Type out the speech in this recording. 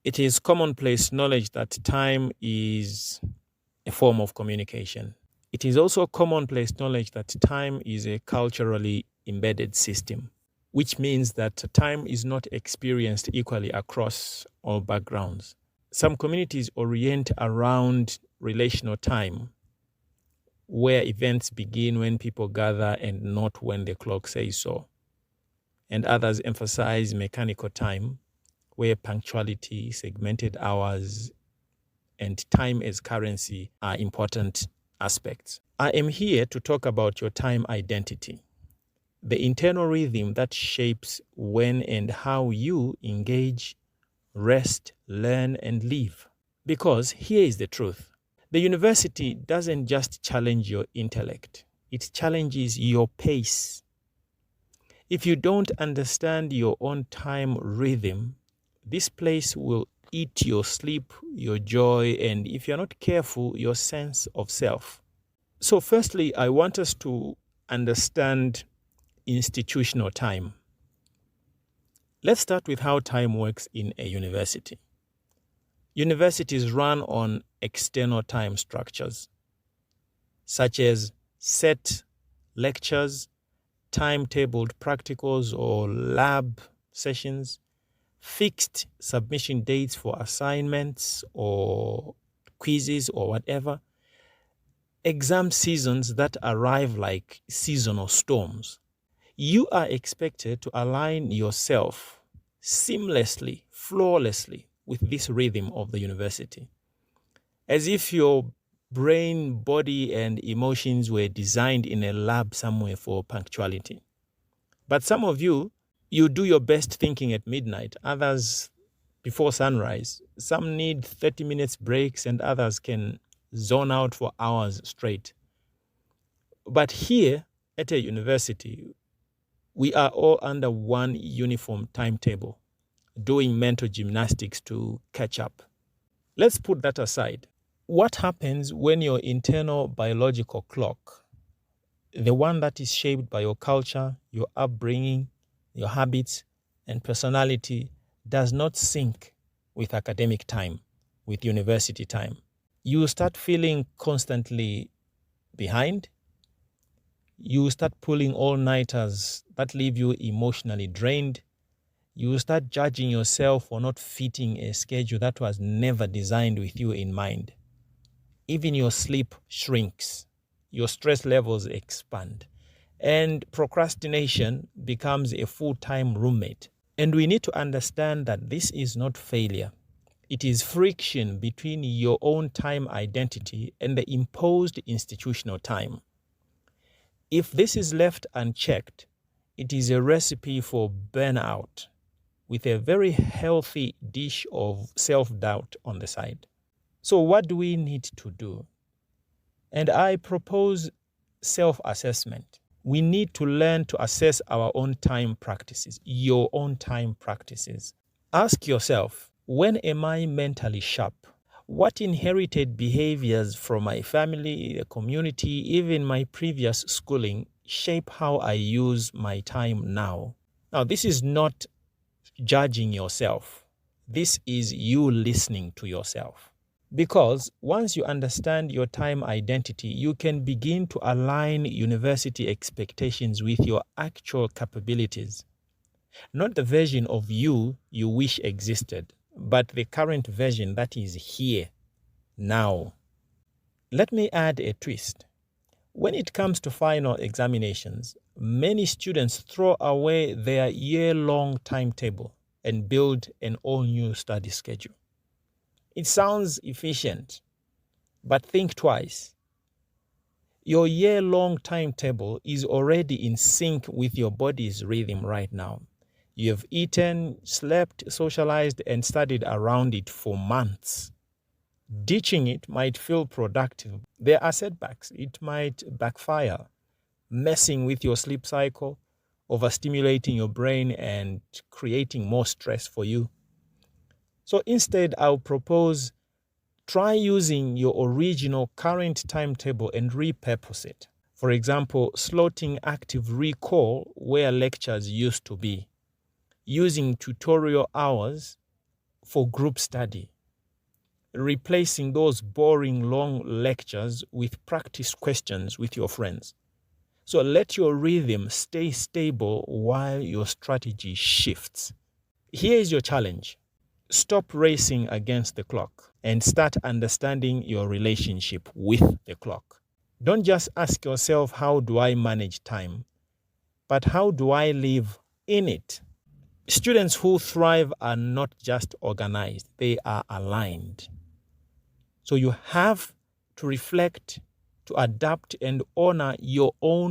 It is commonplace knowledge that time is a form of communication. It is also commonplace knowledge that time is a culturally embedded system, which means that time is not experienced equally across all backgrounds. Some communities orient around relational time, where events begin when people gather and not when the clock says so. And others emphasize mechanical time, where punctuality, segmented hours, and time as currency are important aspects. I am here to talk about your time identity, the internal rhythm that shapes when and how you engage, rest, learn, and live. Because here is the truth: the university doesn't just challenge your intellect, it challenges your pace. If you don't understand your own time rhythm, this place will eat your sleep, your joy, and if you're not careful, your sense of self. So, firstly, I want us to understand institutional time. Let's start with how time works in a university. Universities run on external time structures, such as set lectures, timetabled practicals or lab sessions, fixed submission dates for assignments or quizzes or whatever, exam seasons that arrive like seasonal storms. You are expected to align yourself seamlessly, flawlessly with this rhythm of the university, as if your brain, body, and emotions were designed in a lab somewhere for punctuality. But some of you do your best thinking at midnight, others before sunrise. Some need 30 minutes breaks, and others can zone out for hours straight. But here at a university, we are all under one uniform timetable, doing mental gymnastics to catch up. Let's put that aside. What happens when your internal biological clock, the one that is shaped by your culture, your upbringing, your habits, and personality, does not sync with academic time, with university time? You start feeling constantly behind. You start pulling all-nighters that leave you emotionally drained. You start judging yourself for not fitting a schedule that was never designed with you in mind. Even your sleep shrinks, your stress levels expand, and procrastination becomes a full-time roommate. And we need to understand that this is not failure. It is friction between your own time identity and the imposed institutional time. If this is left unchecked, it is a recipe for burnout with a very healthy dish of self-doubt on the side. So what do we need to do? And I propose self-assessment. We need to learn to assess our own time practices, your own time practices. Ask yourself, when am I mentally sharp? What inherited behaviors from my family, the community, even my previous schooling shape how I use my time now? Now, this is not judging yourself. This is you listening to yourself. Because once you understand your time identity, you can begin to align university expectations with your actual capabilities. Not the version of you wish existed, but the current version that is here, now. Let me add a twist. When it comes to final examinations, many students throw away their year-long timetable and build an all-new study schedule. It sounds efficient, but think twice. Your year-long timetable is already in sync with your body's rhythm right now. You have eaten, slept, socialized, and studied around it for months. Ditching it might feel productive. There are setbacks. It might backfire, messing with your sleep cycle, overstimulating your brain, and creating more stress for you. So instead, I'll propose try using your original current timetable and repurpose it. For example, slotting active recall where lectures used to be, using tutorial hours for group study, replacing those boring long lectures with practice questions with your friends. So let your rhythm stay stable while your strategy shifts. Here is your challenge. Stop racing against the clock and start understanding your relationship with the clock. Don't just ask yourself, how do I manage time? But how do I live in it? Students who thrive are not just organized, they are aligned. So you have to reflect, to adapt and honor your own